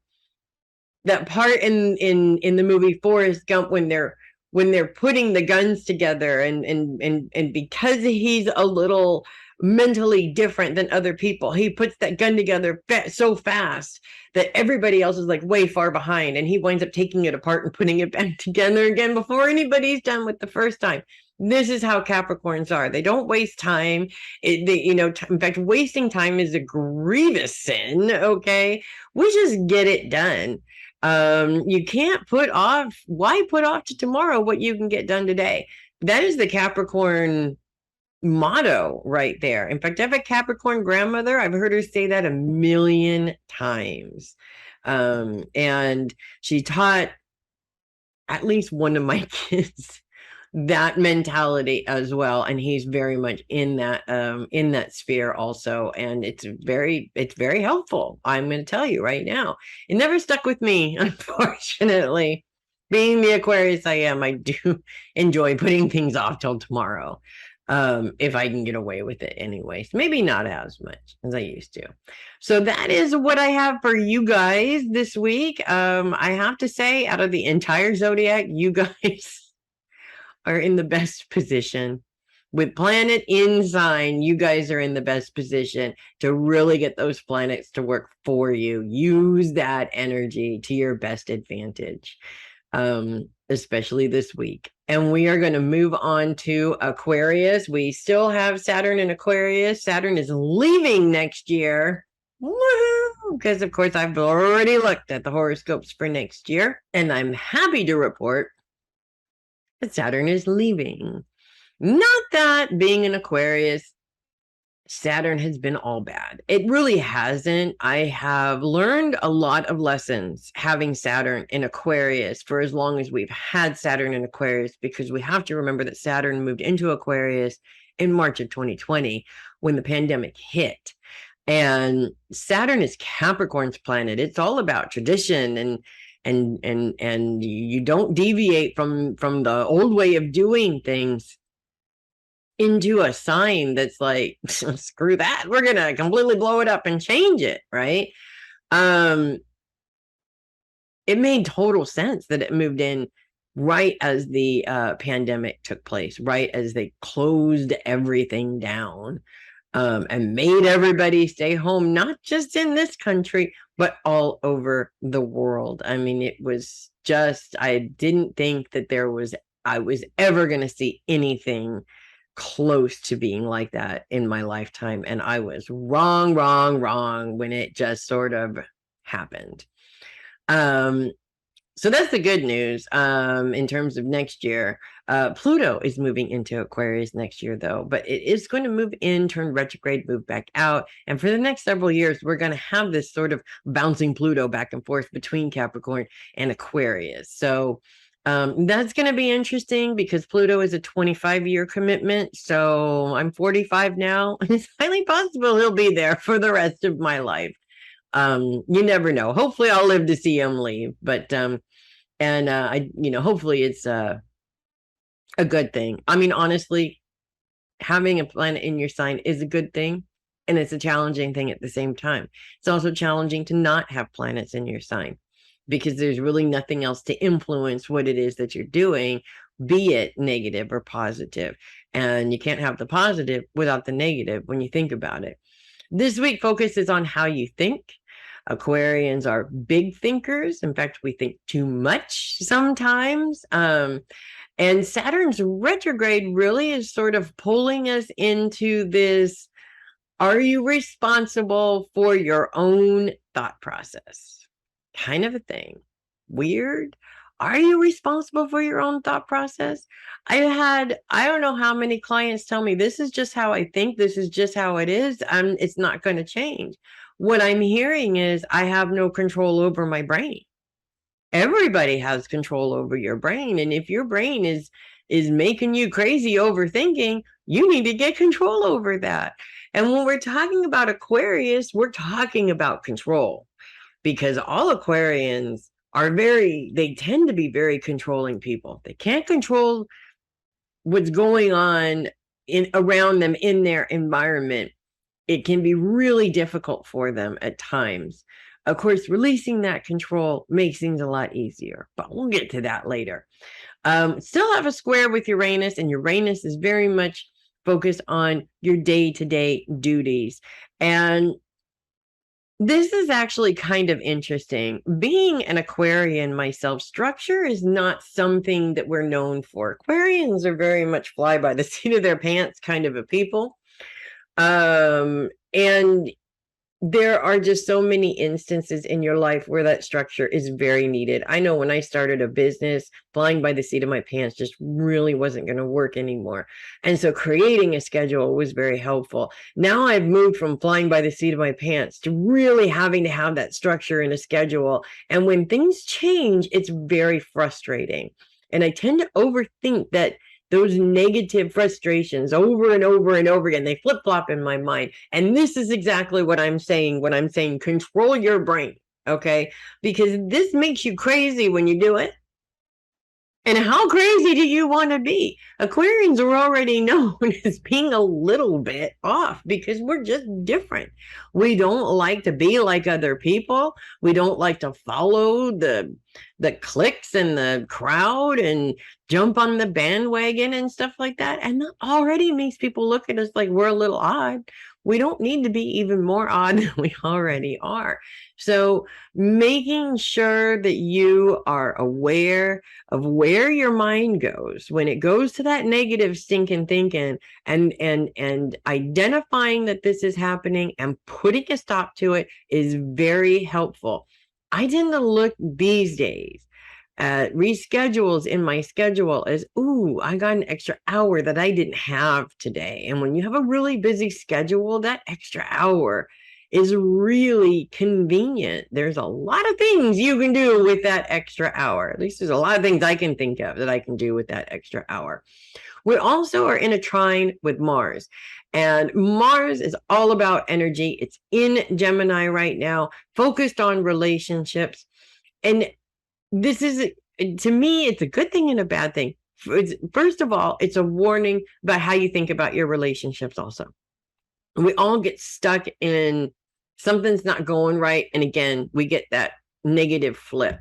that part in the movie Forrest Gump when they're putting the guns together, and because he's a little mentally different than other people, he puts that gun together so fast that everybody else is like way far behind, and he winds up taking it apart and putting it back together again before anybody's done with the first time. This is how Capricorns are. They don't waste time. In fact, wasting time is a grievous sin. Okay, we just get it done. You can't why put off to tomorrow what you can get done today? That is the Capricorn motto right there. In fact, I have a Capricorn grandmother. I've heard her say that a million times. And she taught at least one of my kids that mentality as well, and he's very much in that sphere also, and it's very helpful. I'm going to tell you right now, it never stuck with me, unfortunately. Being the Aquarius I am, I do enjoy putting things off till tomorrow, if I can get away with it anyways. Maybe not as much as I used to. So that is what I have for you guys this week. I have to say, out of the entire zodiac, you guys are in the best position. With planet in sign, you guys are in the best position to really get those planets to work for you. Use that energy to your best advantage, especially this week. And we are going to move on to Aquarius. We still have Saturn in Aquarius. Saturn is leaving next year. Woohoo! Because, of course, I've already looked at the horoscopes for next year, and I'm happy to report that Saturn is leaving. Not that being an Aquarius, Saturn has been all bad. It really hasn't. I have learned a lot of lessons having Saturn in Aquarius for as long as we've had Saturn in Aquarius, because we have to remember that Saturn moved into Aquarius in March of 2020 when the pandemic hit. And Saturn is Capricorn's planet. It's all about tradition, and you don't deviate from the old way of doing things into a sign that's like, screw that, we're gonna completely blow it up and change it, right? It made total sense that it moved in right as the pandemic took place, right as they closed everything down, and made everybody stay home, not just in this country, but all over the world. I mean, it was just, I didn't think that I was ever going to see anything close to being like that in my lifetime. And I was wrong when it just sort of happened. So that's the good news. In terms of next year, Pluto is moving into Aquarius next year, though, but it is going to move in, turn retrograde, move back out. And for the next several years, we're going to have this sort of bouncing Pluto back and forth between Capricorn and Aquarius. So that's going to be interesting, because Pluto is a 25-year commitment. So I'm 45 now, and it's highly possible he'll be there for the rest of my life. You never know. Hopefully I'll live to see him leave, but hopefully it's a good thing. I mean, honestly, having a planet in your sign is a good thing, and it's a challenging thing at the same time. It's also challenging to not have planets in your sign, because there's really nothing else to influence what it is that you're doing, be it negative or positive. And you can't have the positive without the negative when you think about it. This week focuses on how you think. Aquarians are big thinkers. In fact, we think too much sometimes. And Saturn's retrograde really is sort of pulling us into this, are you responsible for your own thought process? Kind of a thing. Weird. Are you responsible for your own thought process? I don't know how many clients tell me, this is just how I think. This is just how it is. It's not going to change. What I'm hearing is, I have no control over my brain. Everybody has control over your brain. And if your brain is is making you crazy overthinking, you need to get control over that. And when we're talking about Aquarius, we're talking about control, because all Aquarians are they tend to be very controlling people. They can't control what's going on around them in their environment. It can be really difficult for them at times. Of course, releasing that control makes things a lot easier, but we'll get to that later. Still have a square with Uranus, and Uranus is very much focused on your day-to-day duties. And this is actually kind of interesting. Being an Aquarian myself, structure is not something that we're known for. Aquarians are very much fly by the seat of their pants kind of a people. And there are just so many instances in your life where that structure is very needed. I know when I started a business, flying by the seat of my pants just really wasn't going to work anymore. And so creating a schedule was very helpful. Now I've moved from flying by the seat of my pants to really having to have that structure and a schedule. And when things change, it's very frustrating. And I tend to overthink that those negative frustrations over and over and over again. They flip-flop in my mind. And this is exactly what I'm saying when I'm saying control your brain, okay? Because this makes you crazy when you do it. And how crazy do you want to be? Aquarians are already known as being a little bit off because we're just different. We don't like to be like other people. We don't like to follow the cliques and the crowd and jump on the bandwagon and stuff like that. And that already makes people look at us like we're a little odd. We don't need to be even more odd than we already are. So making sure that you are aware of where your mind goes when it goes to that negative stinking thinking, and identifying that this is happening and putting a stop to it is very helpful. I tend to look these days at reschedules in my schedule as, ooh, I got an extra hour that I didn't have today. And when you have a really busy schedule, that extra hour is really convenient. There's a lot of things you can do with that extra hour. At least there's a lot of things I can think of that I can do with that extra hour. We also are in a trine with Mars, and Mars is all about energy. It's in Gemini right now, focused on relationships. And this is, to me, it's a good thing and a bad thing. First of all, it's a warning about how you think about your relationships also. We all get stuck in something's not going right. And again, we get that negative flip.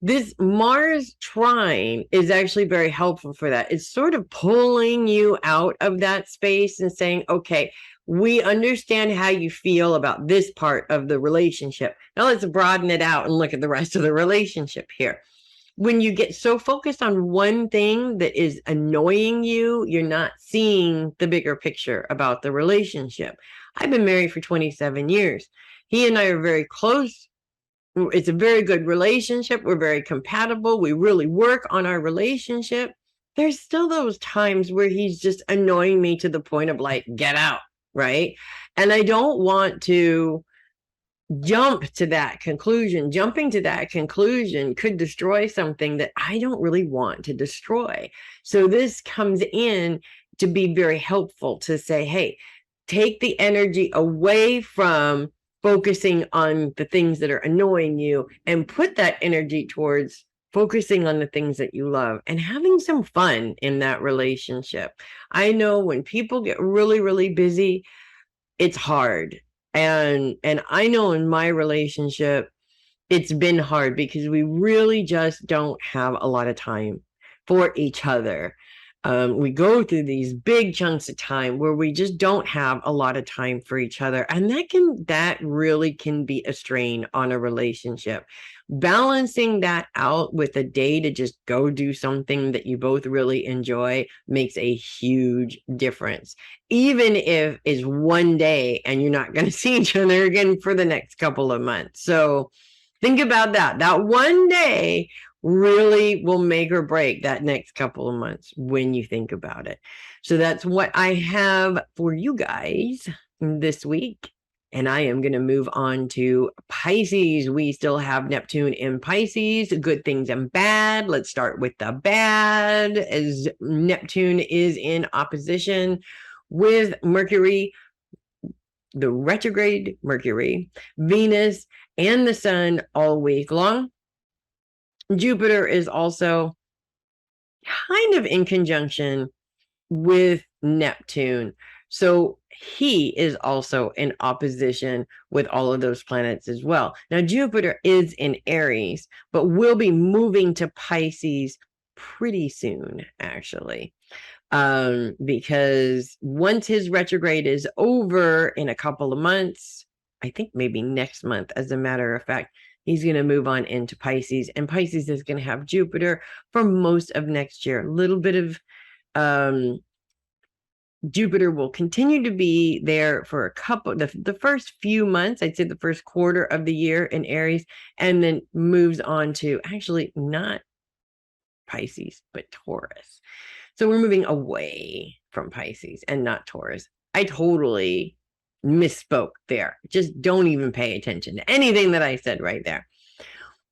This Mars trine is actually very helpful for that. It's sort of pulling you out of that space and saying, okay, we understand how you feel about this part of the relationship. Now let's broaden it out and look at the rest of the relationship here. When you get so focused on one thing that is annoying you, you're not seeing the bigger picture about the relationship. I've been married for 27 years. He and I are very close. It's a very good relationship. We're very compatible. We really work on our relationship. There's still those times where he's just annoying me to the point of like, get out, right? And I don't want to jump to that conclusion. Jumping to that conclusion could destroy something that I don't really want to destroy. So this comes in to be very helpful to say, hey, take the energy away from focusing on the things that are annoying you and put that energy towards focusing on the things that you love and having some fun in that relationship. I know when people get really, really busy, it's hard. And I know in my relationship, it's been hard because we really just don't have a lot of time for each other. We go through these big chunks of time where we just don't have a lot of time for each other. And that really can be a strain on a relationship. Balancing that out with a day to just go do something that you both really enjoy makes a huge difference. Even if it's one day and you're not going to see each other again for the next couple of months. So think about that. That one day really will make or break that next couple of months when you think about it. So that's what I have for you guys this week. And I am going to move on to Pisces. We still have Neptune in Pisces, good things and bad. Let's start with the bad, as Neptune is in opposition with Mercury, the retrograde Mercury, Venus, and the Sun all week long. Jupiter is also kind of in conjunction with Neptune. So he is also in opposition with all of those planets as well. Now, Jupiter is in Aries, but will be moving to Pisces pretty soon, actually. Because once his retrograde is over in a couple of months, I think maybe next month, as a matter of fact, he's going to move on into Pisces, and Pisces is going to have Jupiter for most of next year. A little bit of Jupiter will continue to be there for a couple, the first few months, I'd say the first quarter of the year in Aries, and then moves on to actually not Pisces, but Taurus. So we're moving away from Pisces and not Taurus. I totally misspoke there. Just don't even pay attention to anything that I said right there.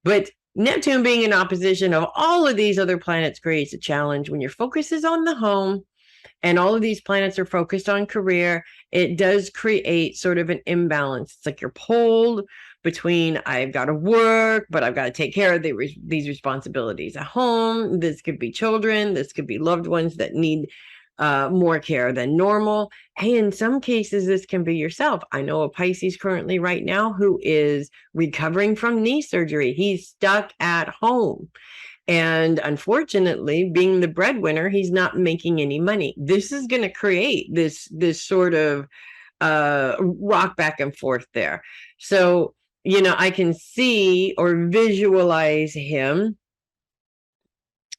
But Neptune being in opposition of all of these other planets creates a challenge when your focus is on the home and all of these planets are focused on career. It does create sort of an imbalance. It's like you're pulled between, I've got to work, but I've got to take care of these responsibilities at home. This could be children. This could be loved ones that need more care than normal. Hey, in some cases, this can be yourself. I know a Pisces currently right now who is recovering from knee surgery. He's stuck at home. And unfortunately, being the breadwinner, he's not making any money. This is going to create this sort of rock back and forth there. So, I can see or visualize him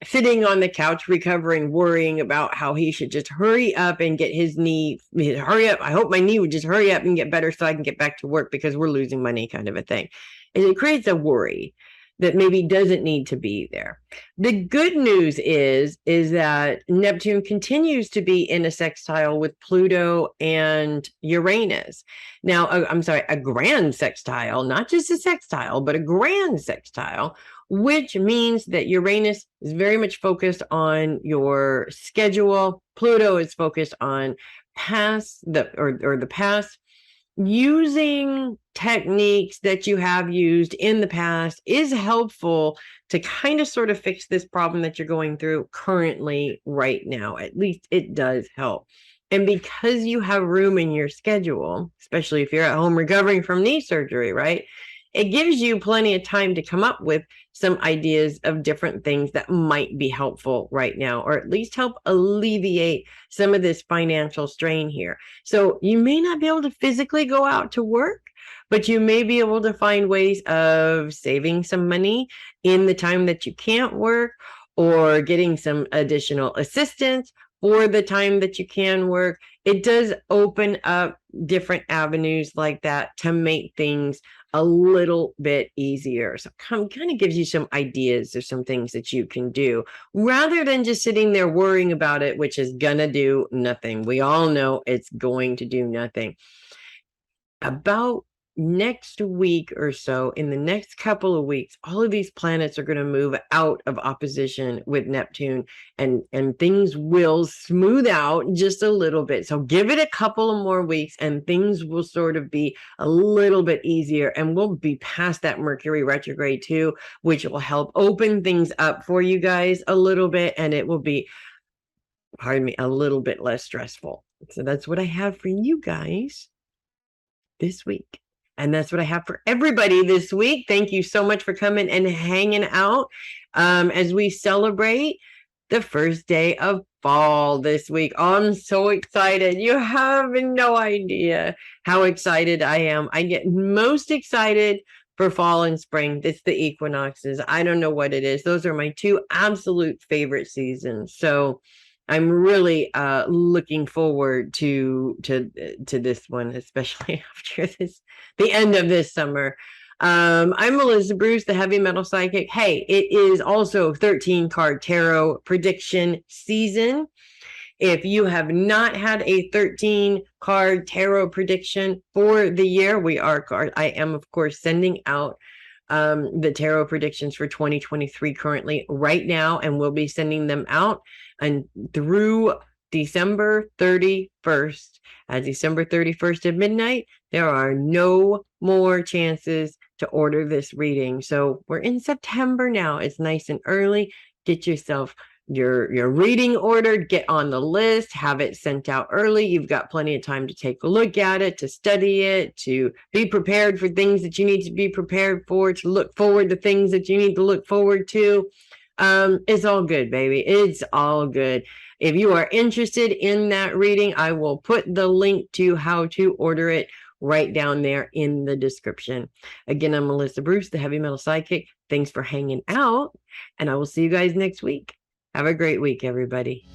sitting on the couch, recovering, worrying about how he should just hurry up and get his knee, hurry up. I hope my knee would just hurry up and get better so I can get back to work because we're losing money, kind of a thing. And it creates a worry that maybe doesn't need to be there. The good news is that Neptune continues to be in a sextile with Pluto and Uranus. Now, I'm sorry, a grand sextile, not just a sextile, but a grand sextile, which means that Uranus is very much focused on your schedule. Pluto is focused on the past. Using techniques that you have used in the past is helpful to kind of sort of fix this problem that you're going through currently right now. At least it does help. And because you have room in your schedule, especially if you're at home recovering from knee surgery, right? It gives you plenty of time to come up with some ideas of different things that might be helpful right now, or at least help alleviate some of this financial strain here. So you may not be able to physically go out to work, but you may be able to find ways of saving some money in the time that you can't work, or getting some additional assistance for the time that you can work. It does open up different avenues like that to make things a little bit easier. So kind of gives you some ideas or some things that you can do rather than just sitting there worrying about it, which is gonna do nothing. We all know it's going to do nothing. About next week or so, in the next couple of weeks, all of these planets are going to move out of opposition with Neptune, and things will smooth out just a little bit. So give it a couple of more weeks and things will sort of be a little bit easier, and we'll be past that Mercury retrograde too, which will help open things up for you guys a little bit, and it will be, pardon me, a little bit less stressful. So that's what I have for you guys this week. And that's what I have for everybody this week. Thank you so much for coming and hanging out as we celebrate the first day of fall this week. Oh, I'm so excited. You have no idea how excited I am. I get most excited for fall and spring. It's the equinoxes. I don't know what it is. Those are my two absolute favorite seasons. So I'm really looking forward to this one, especially after the end of this summer. I'm Melissa Bruce, the Heavy Metal Psychic. Hey, it is also 13 card tarot prediction season. If you have not had a 13 card tarot prediction for the year, I am, of course, sending out the tarot predictions for 2023 currently right now, and we'll be sending them out and through December 31st. At December 31st at midnight, there are no more chances to order this reading. So we're in September now. It's nice and early. Get yourself your reading ordered, get on the list, have it sent out early. You've got plenty of time to take a look at it, to study it, to be prepared for things that you need to be prepared for, to look forward to things that you need to look forward to. It's all good, baby. It's all good. If you are interested in that reading, I will put the link to how to order it right down there in the description. Again, I'm Melissa Bruce, the Heavy Metal Psychic. Thanks for hanging out, and I will see you guys next week. Have a great week, everybody.